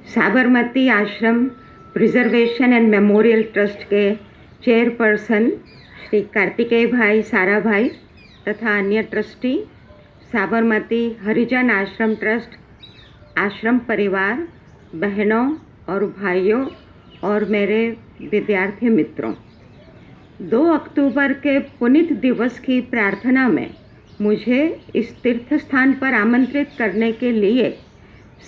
साबरमती आश्रम preservation and memorial trust के chairperson Shri Kartikeya भाई सारा भाई तथा अन्य ट्रस्टी, साबरमती हरिजन आश्रम ट्रस्ट, आश्रम परिवार, बहनों और भाइयों और मेरे विद्यार्थी मित्रों, 2 अक्टूबर के पुनीत दिवस की प्रार्थना में मुझे इस तीर्थ स्थान पर आमंत्रित करने के लिए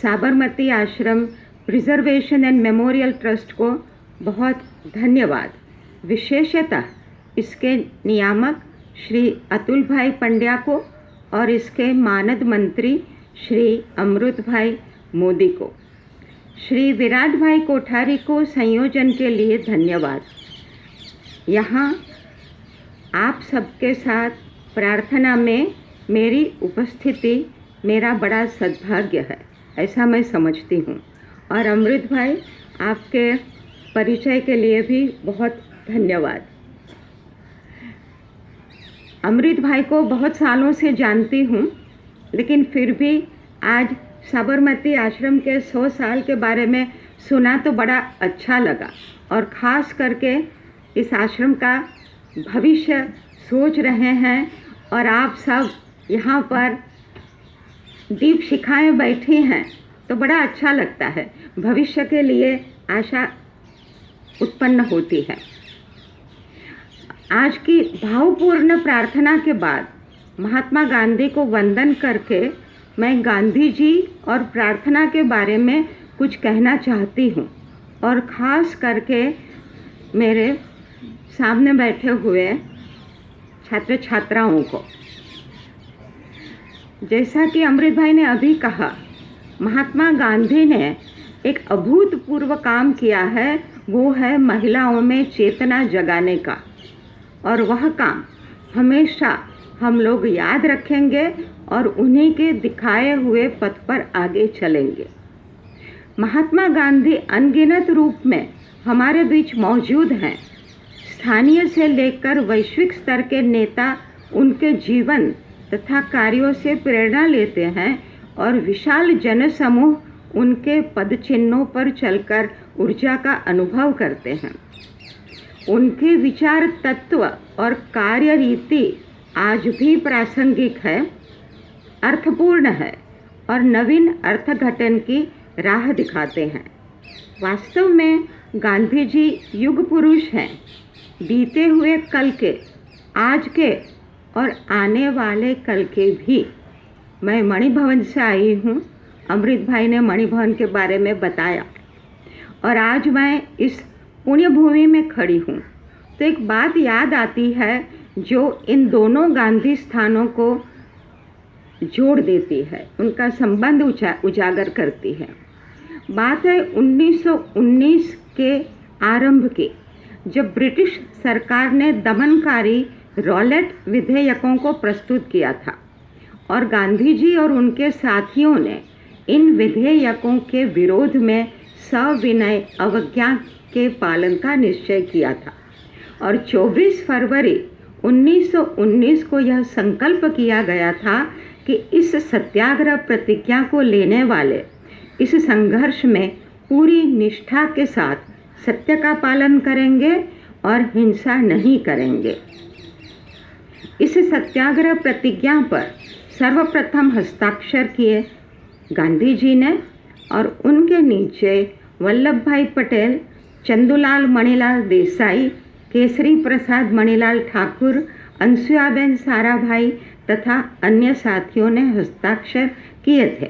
साबरमती आश्रम प्रिजर्वेशन एंड मेमोरियल ट्रस्ट को बहुत धन्यवाद। विशेषतः इसके नियामक श्री अतुल भाई पंड्या को और इसके मानद मंत्री श्री अमृत भाई मोदी को, श्री विराट भाई कोठारी को संयोजन के लिए धन्यवाद। यहाँ आप सबके साथ प्रार्थना में मेरी उपस्थिति मेरा बड़ा सद्भाग्य है, ऐसा मैं समझती हूँ। और अमृत भाई, आपके परिचय के लिए भी बहुत धन्यवाद। अमृत भाई को बहुत सालों से जानती हूँ, लेकिन फिर भी आज साबरमती आश्रम के 100 साल के बारे में सुना तो बड़ा अच्छा लगा, और ख़ास करके इस आश्रम का भविष्य सोच रहे हैं और आप सब यहाँ पर दीप शिखाएं बैठी हैं तो बड़ा अच्छा लगता है। भविष्य के लिए आशा उत्पन्न होती है। आज की भावपूर्ण प्रार्थना के बाद महात्मा गांधी को वंदन करके मैं गांधी जी और प्रार्थना के बारे में कुछ कहना चाहती हूँ, और ख़ास करके मेरे सामने बैठे हुए छात्र छात्राओं को। जैसा कि अमृत भाई ने अभी कहा, महात्मा गांधी ने एक अभूतपूर्व काम किया है, वो है महिलाओं में चेतना जगाने का, और वह काम हमेशा हम लोग याद रखेंगे और उन्हीं के दिखाए हुए पथ पर आगे चलेंगे। महात्मा गांधी अनगिनत रूप में हमारे बीच मौजूद हैं। स्थानीय से लेकर वैश्विक स्तर के नेता उनके जीवन तथा कार्यों से प्रेरणा लेते हैं और विशाल जनसमूह उनके पदचिन्हों पर चलकर ऊर्जा का अनुभव करते हैं। उनके विचार तत्व और कार्य रीति आज भी प्रासंगिक है, अर्थपूर्ण है और नवीन अर्थघटन की राह दिखाते हैं। वास्तव में गांधी जी युग पुरुष हैं, बीते हुए कल के, आज के और आने वाले कल के भी। मैं मणिभवन से आई हूँ, अमृत भाई ने मणिभवन के बारे में बताया, और आज मैं इस पुण्य भूमि में खड़ी हूँ तो एक बात याद आती है जो इन दोनों गांधी स्थानों को जोड़ देती है, उनका संबंध उजागर करती है। बात है 1919 के आरंभ की, जब ब्रिटिश सरकार ने दमनकारी रॉलेट विधेयकों को प्रस्तुत किया था और गांधी जी और उनके साथियों ने इन विधेयकों के विरोध में सविनय अवज्ञा के पालन का निश्चय किया था, और 24 फरवरी 1919 को यह संकल्प किया गया था कि इस सत्याग्रह प्रतिज्ञा को लेने वाले इस संघर्ष में पूरी निष्ठा के साथ सत्य का पालन करेंगे और हिंसा नहीं करेंगे। इस सत्याग्रह प्रतिज्ञा पर सर्वप्रथम हस्ताक्षर किए गांधी जी ने, और उनके नीचे वल्लभ भाई पटेल, चंदूलाल मणिलाल देसाई, केसरी प्रसाद मणिलाल ठाकुर, अंसुयाबेन साराभाई तथा अन्य साथियों ने हस्ताक्षर किए थे,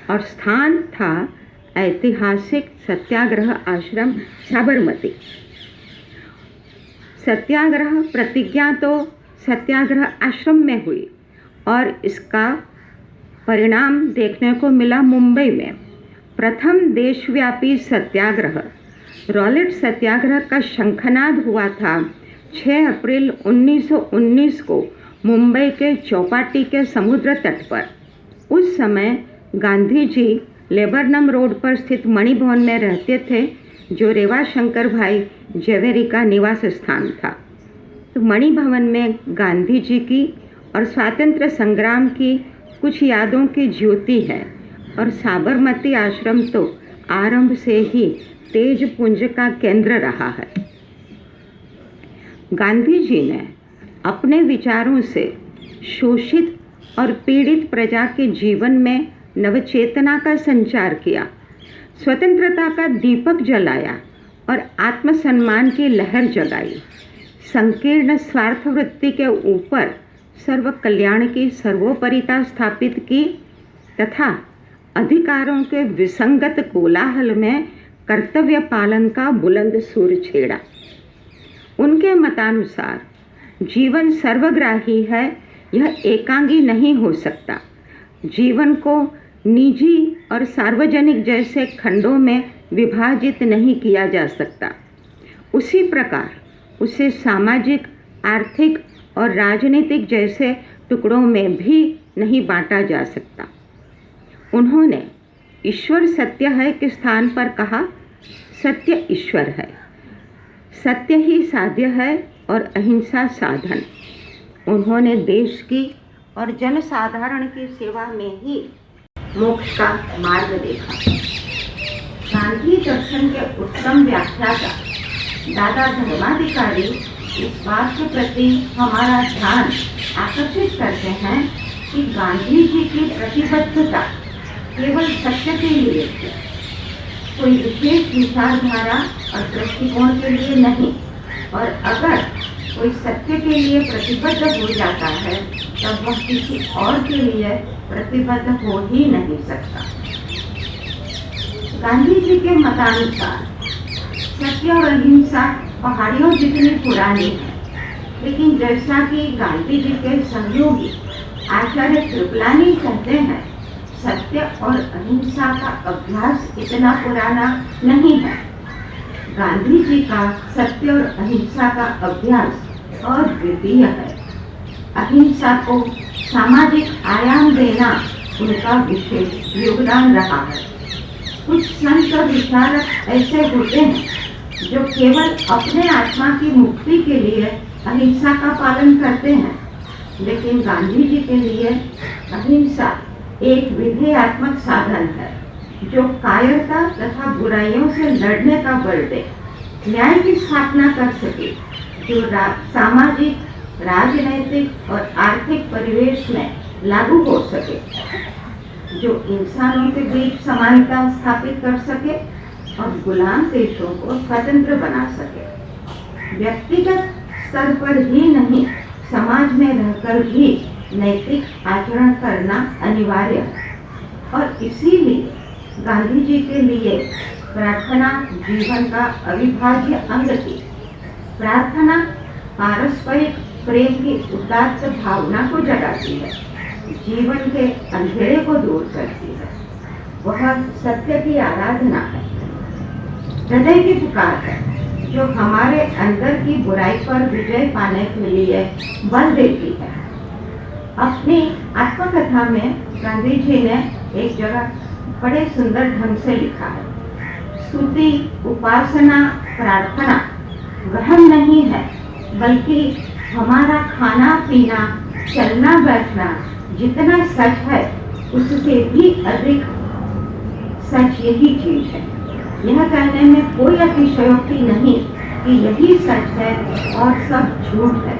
और स्थान था ऐतिहासिक सत्याग्रह आश्रम साबरमती। सत्याग्रह प्रतिज्ञा तो सत्याग्रह आश्रम में हुई, और इसका परिणाम देखने को मिला मुंबई में। प्रथम देशव्यापी सत्याग्रह रॉलेट सत्याग्रह का शंखनाद हुआ था 6 अप्रैल 1919 को मुंबई के चौपाटी के समुद्र तट पर। उस समय गांधी जी लेबरनम रोड पर स्थित मणिभवन में रहते थे, जो रेवा शंकर भाई जवेरी का निवास स्थान था। तो मणिभवन में गांधी जी की और स्वातंत्र्य संग्राम की कुछ यादों की ज्योति है, और साबरमती आश्रम तो आरंभ से ही तेज पुंज का केंद्र रहा है। गांधी जी ने अपने विचारों से शोषित और पीड़ित प्रजा के जीवन में नवचेतना का संचार किया, स्वतंत्रता का दीपक जलाया और आत्मसम्मान की लहर जगाई। संकीर्ण स्वार्थ वृत्ति के ऊपर सर्व कल्याण की सर्वोपरिता स्थापित की तथा अधिकारों के विसंगत कोलाहल में कर्तव्य पालन का बुलंद सुर छेड़ा। उनके मतानुसार जीवन सर्वग्राही है, यह एकांगी नहीं हो सकता। जीवन को निजी और सार्वजनिक जैसे खंडों में विभाजित नहीं किया जा सकता। उसी प्रकार उसे सामाजिक, आर्थिक और राजनीतिक जैसे टुकड़ों में भी नहीं बांटा जा सकता। उन्होंने ईश्वर सत्य है के स्थान पर कहा, सत्य ईश्वर है। सत्य ही साध्य है और अहिंसा साधन। उन्होंने देश की और जनसाधारण की सेवा में ही मोक्ष का मार्ग देखा। गांधी दर्शन के उत्तम व्याख्याता दादा धर्माधिकारी इस बात के प्रति हमारा ध्यान आकर्षित करते हैं कि गांधी जी की प्रतिबद्धता केवल सत्य के लिए थी, कोई विशेष विचारधारा और दृष्टिकोण के लिए नहीं। और अगर कोई सत्य के लिए प्रतिबद्ध हो जाता है तब वह किसी और के लिए प्रतिबद्ध हो ही नहीं सकता। गांधी जी के मतानुसार सत्य और अहिंसा पहाड़ियों जितनी पुरानी है, लेकिन जैसा कि गांधी जी के सहयोगी आचार्य कृपलानी कहते हैं, सत्य और अहिंसा का अभ्यास इतना पुराना नहीं है। गांधी जी का सत्य और अहिंसा का अभ्यास अद्वितीय है। अहिंसा को सामाजिक आयाम देना उनका विशेष योगदान रहा है। कुछ संत और विचारक ऐसे होते हैं जो केवल अपने आत्मा की मुक्ति के लिए अहिंसा का पालन करते हैं, लेकिन गांधी जी के लिए अहिंसा एक विधेयात्मक साधन है जो कायरता तथा बुराइयों से लड़ने का बल दे, न्याय की स्थापना कर सके, जो सामाजिक, राजनैतिक और आर्थिक परिवेश में लागू हो सके, जो इंसानों के बीच समानता स्थापित कर सके और गुलाम देशों को स्वतंत्र बना सके। व्यक्तिगत स्तर पर ही नहीं, समाज में रहकर भी नैतिक आचरण करना अनिवार्य है। और इसीलिए गांधी जी के लिए प्रार्थना जीवन का अविभाज्य अंग थी। प्रार्थना पारस्परिक प्रेम की उदात्त भावना को जगाती है, जीवन के अंधेरे को दूर करती है। वह सत्य की आराधना है, हृदय की पुकार है जो हमारे अंदर की बुराई पर विजय पाने के लिए बल देती है। अपनी आत्मकथा में गांधी जी ने एक जगह बड़े सुंदर ढंग से लिखा है, स्तुति, उपासना, प्रार्थना वहम नहीं है, बल्कि हमारा खाना पीना, चलना बैठना जितना सच है उससे भी अधिक सच यही चीज है। यह कहने में कोई अतिशयोक्ति नहीं कि यही सच है और सब झूठ है।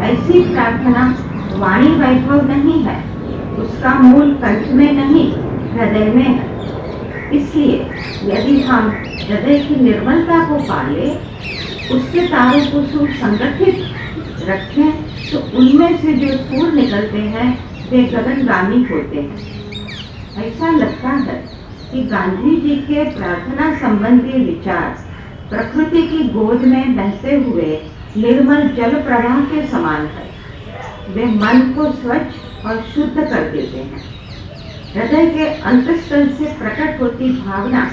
ऐसी प्रार्थना वाणी वैभव नहीं है, उसका मूल कंठ में नहीं, हृदय में है। इसलिए यदि हम हृदय की निर्मलता को पाले, उसके तारों को सुसंगठित रखें, तो उनमें से जो फूल निकलते हैं वे गगनगामी होते हैं। ऐसा लगता है कि गांधी जी के प्रार्थना संबंधी विचार प्रकृति की गोद में बहते हुए निर्मल जल प्रवाह के समान है। वे मन को स्वच्छ और शुद्ध कर देते हैं। हृदय के अंतःस्थल से प्रकट होती भावना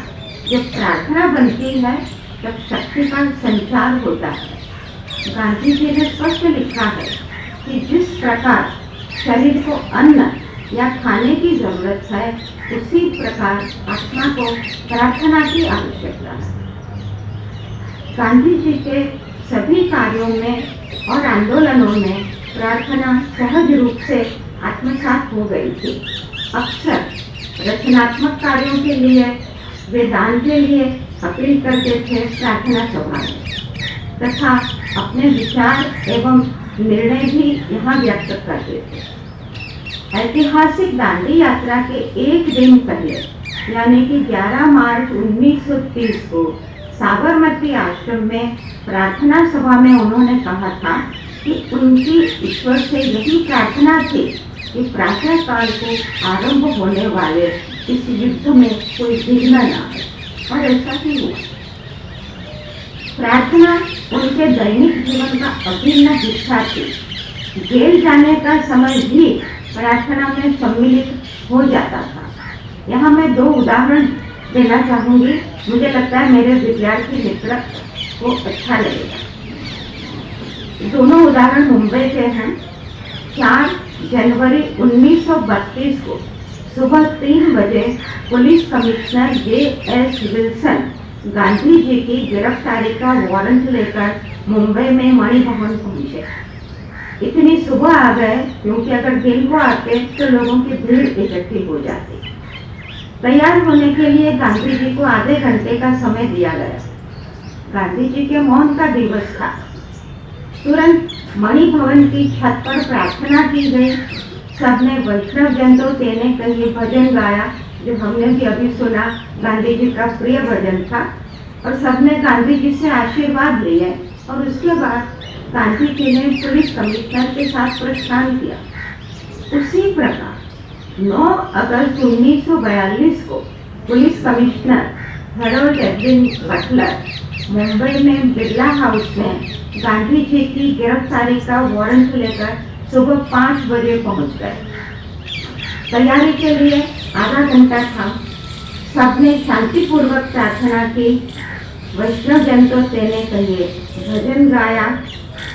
जब प्रार्थना बनती है तब शक्ति का संचार होता है। गांधी जी ने स्पष्ट लिखा है कि जिस प्रकार शरीर को अन्न या खाने की जरूरत है, उसी प्रकार आत्मा को प्रार्थना की आवश्यकता है। गांधी जी के सभी कार्यों में और आंदोलनों में प्रार्थना सहज रूप से आत्मसात हो गई थी। अक्सर रचनात्मक कार्यों के लिए वे दान के लिए अपील करते थे प्रार्थना सभा में तथा अपने विचार एवं निर्णय भी यहाँ व्यक्त करते थे। ऐतिहासिक दांडी यात्रा के एक दिन पहले यानी कि 11 मार्च 1930 को साबरमती आश्रम में प्रार्थना सभा में उन्होंने कहा था कि उनकी ईश्वर से यही प्रार्थना थी कि प्रातः काल को आरंभ होने वाले इस युद्ध में कोई विघ्न न आए, और ऐसा ही हुआ। प्रार्थना उनके दैनिक जीवन का अभिन्न हिस्सा थी। जेल जाने का समय भी प्रार्थना में सम्मिलित हो जाता था। यहाँ मैं 2 उदाहरण देना चाहूँगी, मुझे लगता है मेरे विद्यार्थी मित्र को अच्छा लगेगा। दोनों उदाहरण मुंबई के हैं। 4 जनवरी 1932 को सुबह 3 बजे police commissioner J.S. Wilson Gandhi ji की गिरफ्तारी का वारंट लेकर मुंबई में मणिभवन पहुंचे। इतनी सुबह आ गए क्योंकि अगर दिन को आते तो लोगों की भीड़ इकट्ठी हो जाती। तैयार होने के लिए गांधी जी को आधे घंटे का समय दिया गया। गांधी जी के मौन का दिवस था। तुरंत मणिभवन की छत पर प्रार्थना की गई। सबने वैष्णव जन तो तेने कहिए भजन गाया, जो हमने भी अभी सुना, गांधी जी का प्रिय भजन था, और सबने गांधी जी से आशीर्वाद लिए। और उसके बाद गांधी जी ने पुलिस कमिश्नर के साथ प्रस्थान किया। उसी प्रकार 9 अगस्त 1942 को police commissioner Harold Edwin Butler Mumbai में बिरला हाउस में गांधी जी की गिरफ्तारी का वारंट लेकर सुबह 5 बजे पहुंच गए। तैयारी के लिए आधा घंटा था। सबने शांतिपूर्वक प्रार्थना की, वैष्णव जन तो तेने कहिए भजन गाया,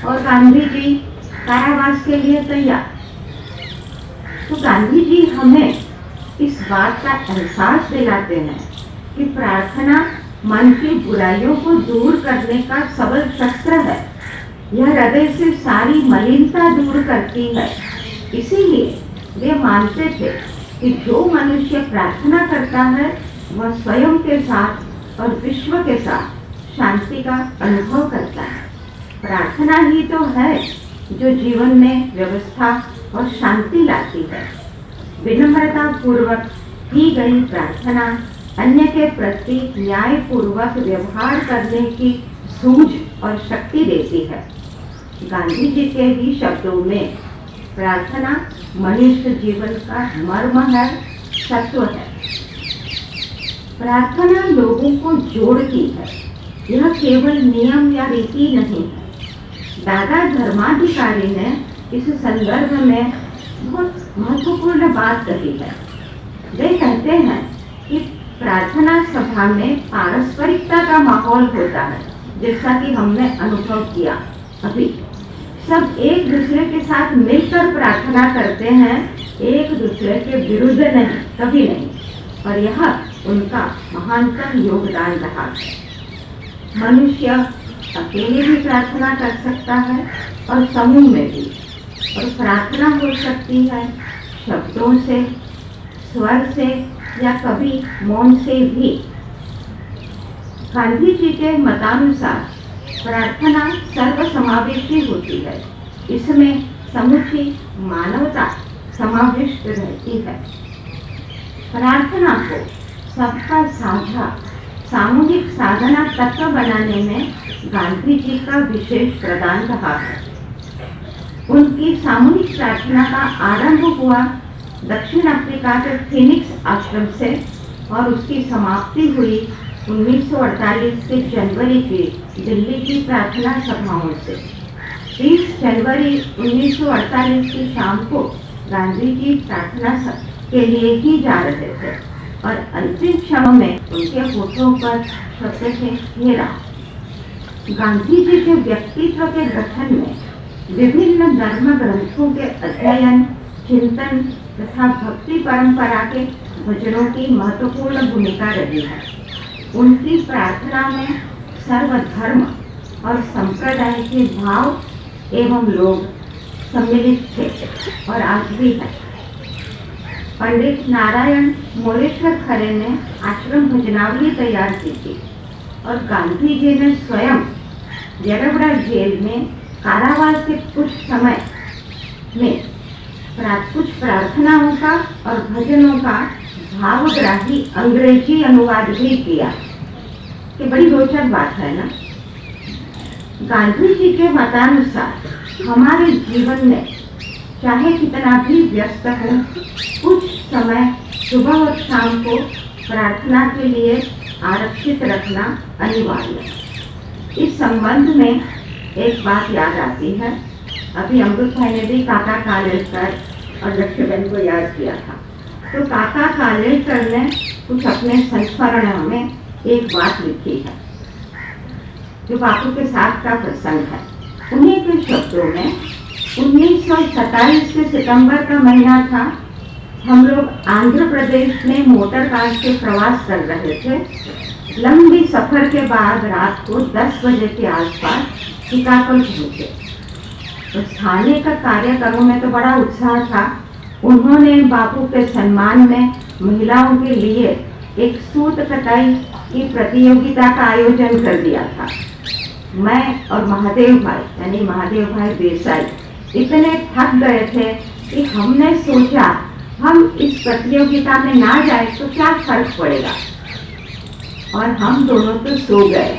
और गांधी जी कारावास के लिए तैयार। तो गांधी जी हमें इस बात का एहसास दिलाते हैं कि प्रार्थना मन की बुराइयों को दूर करने का सबल शस्त्र है। यह हृदय से सारी मलिनता दूर करती है। इसीलिए वे मानते थे कि जो मनुष्य प्रार्थना करता है वह स्वयं के साथ और विश्व के साथ शांति का अनुभव करता है। प्रार्थना ही तो है जो जीवन में व्यवस्था और शांति लाती है। विनम्रता पूर्वक की गई प्रार्थना अन्य के प्रति न्यायपूर्वक व्यवहार करने की सूझ और शक्ति देती है। गांधी जी के ही शब्दों में प्रार्थना मनुष्य जीवन का मर्म है, सत्व है। प्रार्थना लोगों को जोड़ती है, यह केवल नियम या रीति नहीं है। दादा धर्माधिकारी ने इस संदर्भ में बहुत महत्वपूर्ण बात कही है। वे कहते हैं कि प्रार्थना सभा में पारस्परिकता का माहौल होता है, जैसा कि हमने अनुभव किया। अभी सब एक दूसरे के साथ मिलकर प्रार्थना करते हैं, एक दूसरे के विरुद्ध नहीं, कभी नहीं। और यह उनका महानतम योगदान रहा है। मनुष्य अकेले भी प्रार्थना कर सकता है और समूह में भी। और प्रार्थना हो सकती है शब्दों से, स्वर से या कभी मौन से भी। गांधी जी के मतानुसार प्रार्थना सर्वसमावेशी होती है। इसमें समुची मानवता समाविष्ट रहती है। प्रार्थना को सबका साझा सामूहिक साधना तत्व बनाने में गांधी जी का विशेष प्रदान रहा है। उनकी सामूहिक प्रार्थना का आरंभ हुआ दक्षिण अफ्रीका के फीनिक्स आश्रम से और उसकी समाप्ति हुई 1948 के जनवरी की दिल्ली की प्रार्थना सभाओं से। 30 जनवरी 1948 की शाम को गांधी जी प्रार्थना के लिए ही जा रहे थे और अंतिम क्षणों में उनके होठों पर शब्द थे घेरा। गांधी जी के व्यक्तित्व के गठन में विभिन्न धर्म ग्रंथों के अध्ययन, चिंतन तथा भक्ति परंपरा के भजनों की महत्वपूर्ण भूमिका रही है। उनकी प्रार्थना में सर्वधर्म और संप्रदाय के भाव एवं लोग सम्मिलित थे और आज भी है। पंडित नारायण मोरेश्वर खरे ने आश्रम भजनावली तैयार की थी और गांधी जी ने स्वयं येरवड़ा जेल में कारावास के कुछ समय में कुछ प्रार्थनाओं का और भजनों का भावग्राही अंग्रेजी अनुवाद भी किया। ये बड़ी रोचक बात है ना। गांधी जी के मतानुसार हमारे जीवन में चाहे कितना भी व्यस्त हो, कुछ समय सुबह और शाम को प्रार्थना के लिए आरक्षित रखना अनिवार्य है। इस संबंध में एक बात याद आती है। अभी अमृत भाई ने भी काका कालेलकर और लक्ष्मीबेन को याद किया था। तो काका कालेलकर ने कुछ अपने संस्मरणों में एक बात लिखी है जो बापू के साथ का प्रसंग है। उन्हीं के शब्दों में 1927 के सितंबर का महीना था। हम लोग आंध्र प्रदेश में मोटर कार से प्रवास कर रहे थे। लंबी सफर के बाद रात को 10 बजे के आसपास श्रीकाकुलम पहुंचे। तो स्थानीय का कार्यक्रमों में तो बड़ा उत्साह था। उन्होंने बापू के सम्मान में महिलाओं के लिए एक सूत कताई की प्रतियोगिता का आयोजन कर दिया था। मैं और महादेव भाई यानी महादेव भाई देसाई इतने थक गए थे कि हमने सोचा हम इस प्रतियोगिता में ना जाए तो क्या फर्क पड़ेगा, और हम दोनों तो सो गए।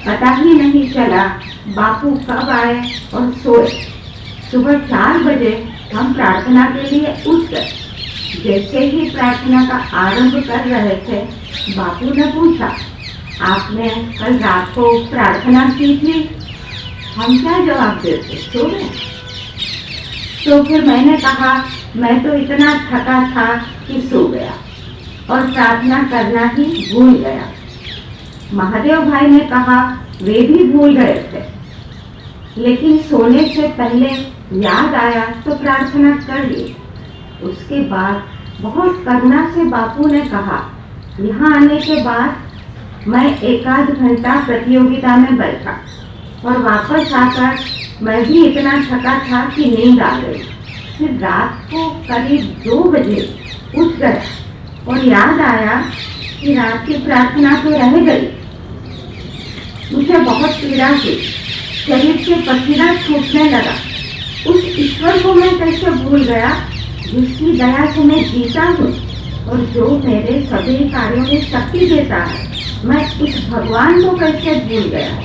पता ही नहीं चला बापू कब आए और सोए। सुबह 4 बजे हम प्रार्थना के लिए उठ गए। जैसे ही प्रार्थना का आरंभ कर रहे थे, बापू ने पूछा, आपने कल रात को प्रार्थना की थी? हम क्या जवाब देते, सो गए। तो फिर मैंने कहा, मैं तो इतना थका था कि सो गया और प्रार्थना करना ही भूल गया। महादेव भाई ने कहा, वे भी भूल गए थे, लेकिन सोने से पहले याद आया तो प्रार्थना कर ली। उसके बाद बहुत करुणा से बापू ने कहा, यहाँ आने के बाद मैं 1 आध घंटा प्रतियोगिता में बैठा और वापस आकर मैं भी इतना थका था कि नींद आ गई। फिर रात को करीब 2 बजे उठ गया और याद आया कि रात की प्रार्थना तो रह गई। मुझे बहुत पीड़ा हुई, शरीर से पसीना छूटने लगा। उस ईश्वर को मैं कैसे भूल गया जिसकी दया से मैं जीता हूँ और जो मेरे सभी कार्यों में शक्ति देता है। मैं उस भगवान को कैसे भूल गया।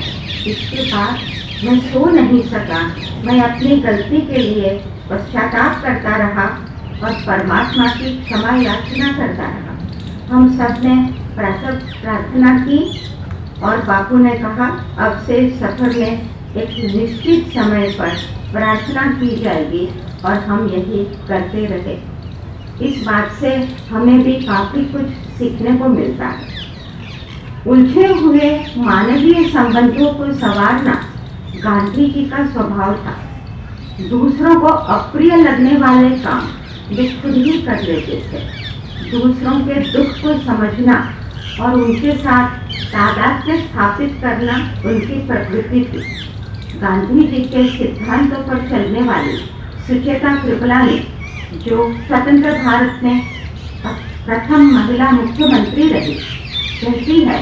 इसके बाद मैं सो नहीं सका। मैं अपनी गलती के लिए पश्चाताप करता रहा और परमात्मा की क्षमा याचना करता रहा। हम सब ने प्रार्थना की और बापू ने कहा, अब से सफर में एक निश्चित समय पर प्रार्थना की जाएगी और हम यही करते रहे। इस बात से हमें भी काफी कुछ सीखने को मिलता है। उलझे हुए मानवीय संबंधों को संवारना गांधी जी का स्वभाव था। दूसरों को अप्रिय लगने वाले काम वे खुद ही कर लेते थे। दूसरों के दुख को समझना और उनके साथ तादात्म्य स्थापित करना उनकी प्रकृति थी। गांधी जी के सिद्धांतों पर चलने वाली सुचेता कृपलानी, जो स्वतंत्र भारत में प्रथम महिला मुख्यमंत्री रही, कहती है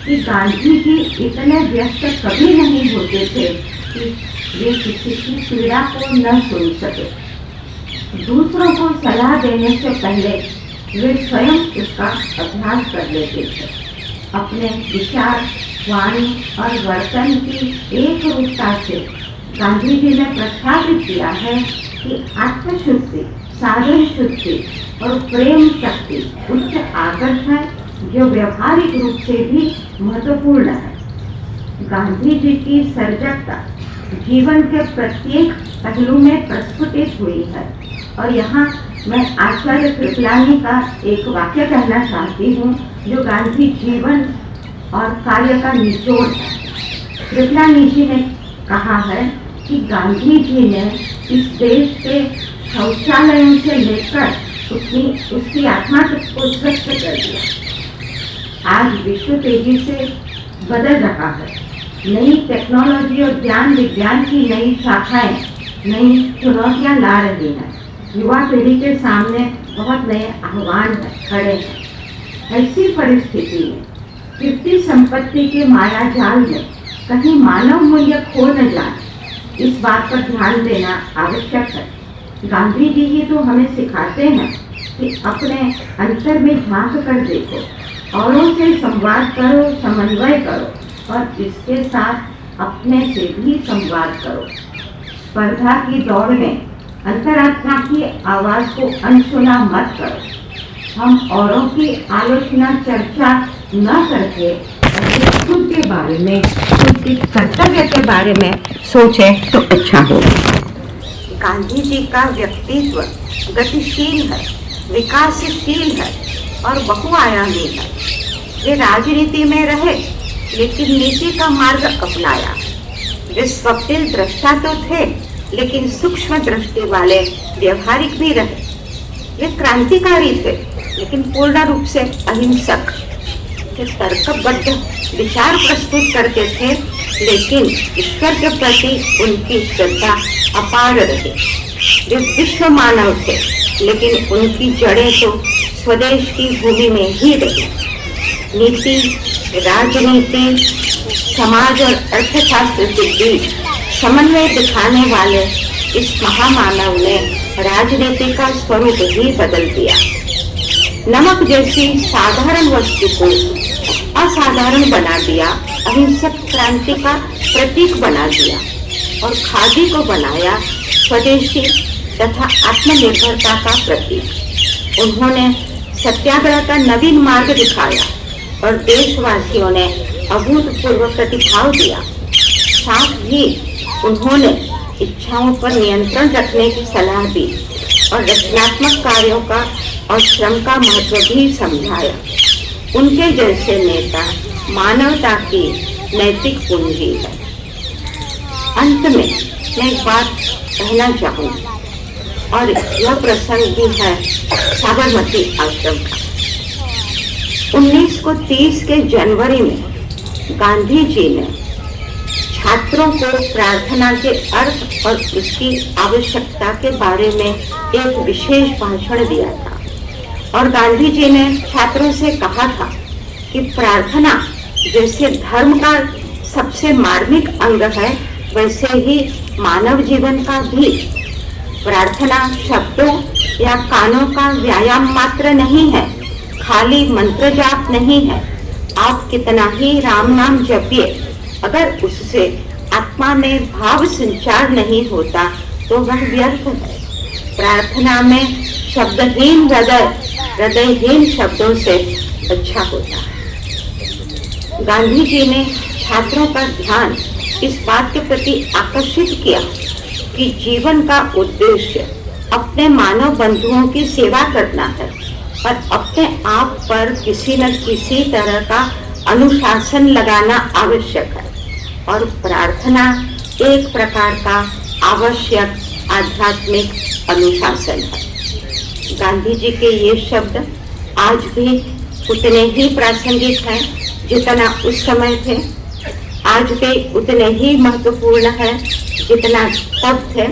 कि गांधी जी इतने व्यस्त कभी नहीं होते थे कि वे किसी की पीड़ा को न सुन सके। दूसरों को सलाह देने से पहले वे स्वयं उसका अभ्यास कर लेते थे। अपने विचार, वाणी और वर्तन की एक रूपता से गांधी जी ने प्रस्थापित किया है कि आत्मशुद्धि, साधन शुद्धि और प्रेम शक्ति उच्च आदर्श है जो व्यवहारिक रूप से भी महत्वपूर्ण है। गांधी जी की सर्जकता जीवन के प्रत्येक पहलू में प्रस्फुटित हुई है। और यहाँ मैं आचार्य कृपलानी का एक वाक्य कहना चाहती हूँ जो गांधी जीवन और कार्य का निचोड़ है। कृपलानी जी ने कहा है कि गांधी जी ने इस देश के शौचालयों से लेकर उसकी आत्मा को स्वच्छ कर दिया। आज विश्व तेजी से बदल रहा है। नई टेक्नोलॉजी और ज्ञान विज्ञान की नई शाखाएं नई चुनौतियां ला रही हैं। युवा पीढ़ी के सामने बहुत नए आह्वान खड़े हैं। ऐसी परिस्थिति में कीर्ति संपत्ति के माया जाल में कहीं मानव मूल्य खो न जाए, इस बात पर ध्यान देना आवश्यक है। गांधी जी ही तो हमें सिखाते हैं कि अपने अंतर में झांक कर देखो, औरों से संवाद करो, समन्वय करो और इसके साथ अपने से भी संवाद करो। स्पर्धा की दौड़ में अंतरात्मा की आवाज को अनसुना मत करो। हम औरों की आलोचना चर्चा न करके खुद के बारे में, खुद के कर्तव्य के बारे में सोचे तो अच्छा होगा। गांधी जी का व्यक्तित्व गतिशील है, विकासशील है और बहुआयामी है। वे राजनीति में रहे लेकिन नीति का मार्ग अपनाया। वे स्वप्निल दृष्टा तो थे लेकिन सूक्ष्म दृष्टि वाले व्यवहारिक भी रहे। वे क्रांतिकारी थे लेकिन पूर्ण रूप से अहिंसक। वे तर्कबद्ध विचार प्रस्तुत करते थे लेकिन ईश्वर के प्रति उनकी श्रद्धा अपार रही। वे विश्व मानव थे लेकिन उनकी जड़ें तो स्वदेश की भूमि में ही रही। नीति, राजनीति, समाज और अर्थशास्त्र के बीच समन्वय दिखाने वाले इस महामानव ने राजनीति का स्वरूप ही बदल दिया। नमक जैसी साधारण वस्तु को असाधारण बना दिया, अहिंसक क्रांति का प्रतीक बना दिया और खादी को बनाया स्वदेशी तथा आत्मनिर्भरता का प्रतीक। उन्होंने सत्याग्रह का नवीन मार्ग दिखाया और देशवासियों ने अभूतपूर्व प्रतिभाव दिया। साथ ही उन्होंने इच्छाओं पर नियंत्रण रखने की सलाह दी और रचनात्मक कार्यों का और श्रम का महत्व भी समझाया। उनके जैसे नेता मानवता की नैतिक पूंजी है। अंत में मैं एक बात कहना चाहूँगी और यह प्रसंग भी है साबरमती आश्रम का। 1930 के जनवरी में गांधी जी ने छात्रों को प्रार्थना के अर्थ और उसकी आवश्यकता के बारे में एक विशेष भाषण दिया था और गांधी जी ने छात्रों से कहा था कि प्रार्थना जैसे धर्म का सबसे मार्मिक अंग है, वैसे ही मानव जीवन का भी। प्रार्थना शब्दों या कानों का व्यायाम मात्र नहीं है, खाली मंत्र जाप नहीं है। आप कितना ही राम नाम जपिए, अगर उससे आत्मा में भाव संचार नहीं होता तो वह व्यर्थ है। प्रार्थना में शब्दहीन हृदय हृदयहीन शब्दों से अच्छा होता है। गांधी जी ने छात्रों का ध्यान इस बात के प्रति आकर्षित किया कि जीवन का उद्देश्य अपने मानव बंधुओं की सेवा करना है और अपने आप पर किसी न किसी तरह का अनुशासन लगाना आवश्यक है और प्रार्थना एक प्रकार का आवश्यक आध्यात्मिक अनुशासन है। गांधी जी के ये शब्द आज भी उतने ही प्रासंगिक हैं जितना उस समय थे, आज भी उतने ही महत्वपूर्ण है जितना तब थे।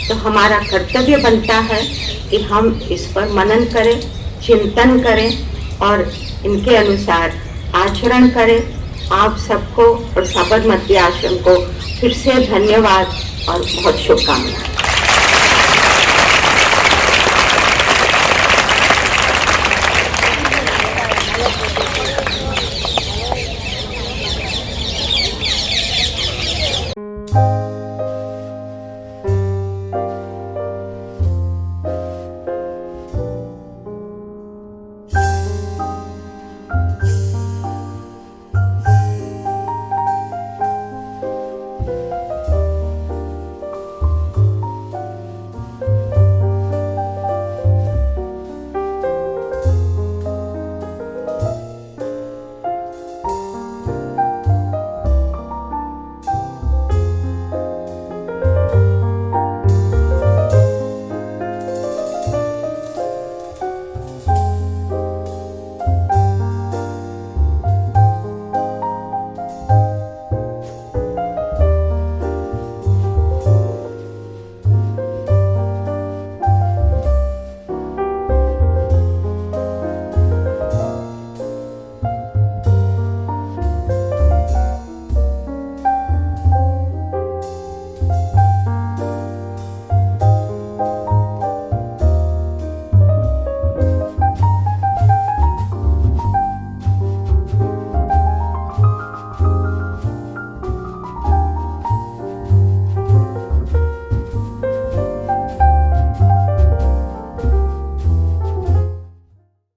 तो हमारा कर्तव्य बनता है कि हम इस पर मनन करें, चिंतन करें और इनके अनुसार आचरण करें। आप सबको और साबरमती आश्रम को फिर से धन्यवाद और बहुत शुभकामनाएं।